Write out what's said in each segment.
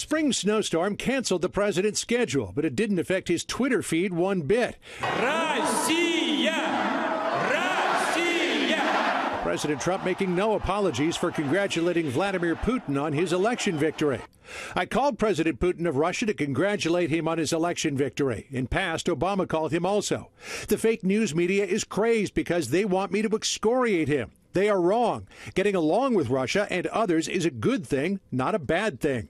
spring snowstorm canceled the president's schedule, but it didn't affect his Twitter feed one bit. President Trump making no apologies for congratulating Vladimir Putin on his election victory. I called President Putin of Russia to congratulate him on his election victory. In past, Obama called him also. The fake news media is crazed because they want me to excoriate him. They are wrong. Getting along with Russia and others is a good thing, not a bad thing.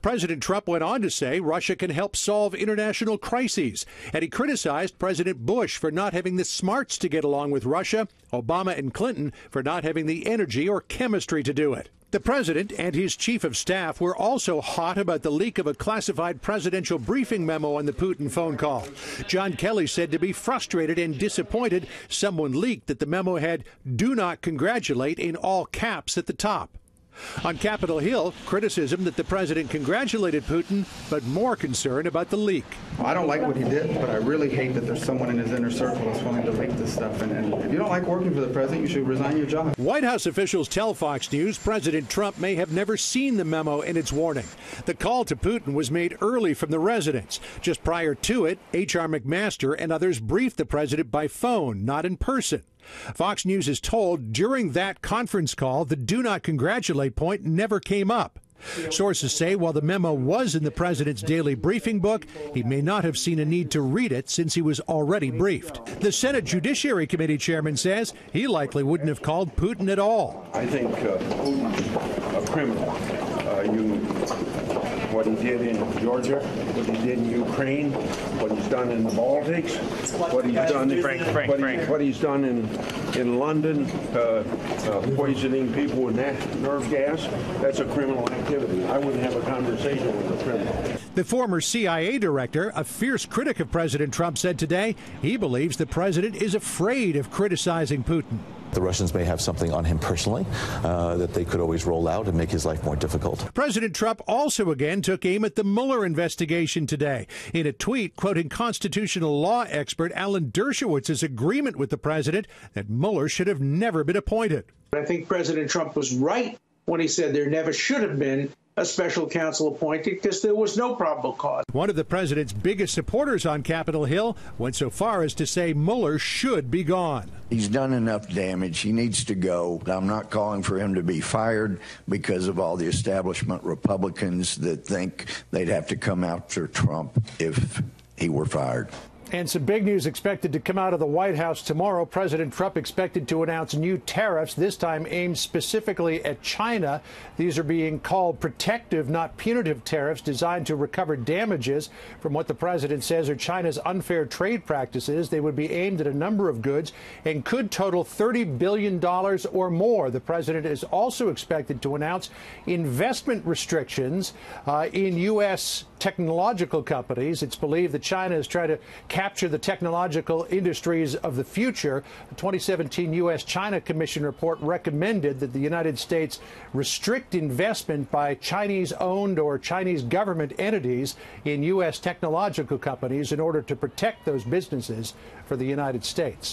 President Trump went on to say Russia can help solve international crises, and he criticized President Bush for not having the smarts to get along with Russia, Obama and Clinton for not having the energy or chemistry to do it. The president and his chief of staff were also hot about the leak of a classified presidential briefing memo on the Putin phone call. John Kelly said to be frustrated and disappointed someone leaked that the memo had "do not congratulate" in all caps at the top. On Capitol Hill, criticism that the president congratulated Putin, but more concern about the leak. I don't like what he did, but I really hate that there's someone in his inner circle that's willing to leak this stuff. And if you don't like working for the president, you should resign your job. White House officials tell Fox News President Trump may have never seen the memo and its warning. The call to Putin was made early from the residence. Just prior to it, H.R. McMaster and others briefed the president by phone, not in person. Fox News is told during that conference call, the "do not congratulate" point never came up. Sources say while the memo was in the president's daily briefing book, he may not have seen a need to read it since he was already briefed. The Senate Judiciary Committee chairman says he likely wouldn't have called Putin at all. I think Putin's a criminal. What he did in Georgia, what he did in Ukraine, what he's done in the Baltics, what he's done in London, poisoning people with nerve gas, that's a criminal activity. I wouldn't have a conversation with a criminal. The former CIA director, a fierce critic of President Trump, said today he believes the president is afraid of criticizing Putin. The Russians may have something on him personally that they could always roll out and make his life more difficult. President Trump also again took aim at the Mueller investigation today. In a tweet quoting constitutional law expert Alan Dershowitz's agreement with the president that Mueller should have never been appointed. I think President Trump was right when he said there never should have been a special counsel appointed because there was no probable cause. One of the president's biggest supporters on Capitol Hill went so far as to say Mueller should be gone. He's done enough damage. He needs to go. I'm not calling for him to be fired because of all the establishment Republicans that think they'd have to come after Trump if he were fired. And some big news expected to come out of the White House tomorrow. President Trump expected to announce new tariffs, this time aimed specifically at China. These are being called protective, not punitive tariffs designed to recover damages from what the president says are China's unfair trade practices. They would be aimed at a number of goods and could total $30 billion or more. The president is also expected to announce investment restrictions in U.S. technological companies. It's believed that China is trying to capture the technological industries of the future. The 2017 U.S.-China Commission report recommended that the United States restrict investment by Chinese-owned or Chinese government entities in U.S. technological companies in order to protect those businesses for the United States.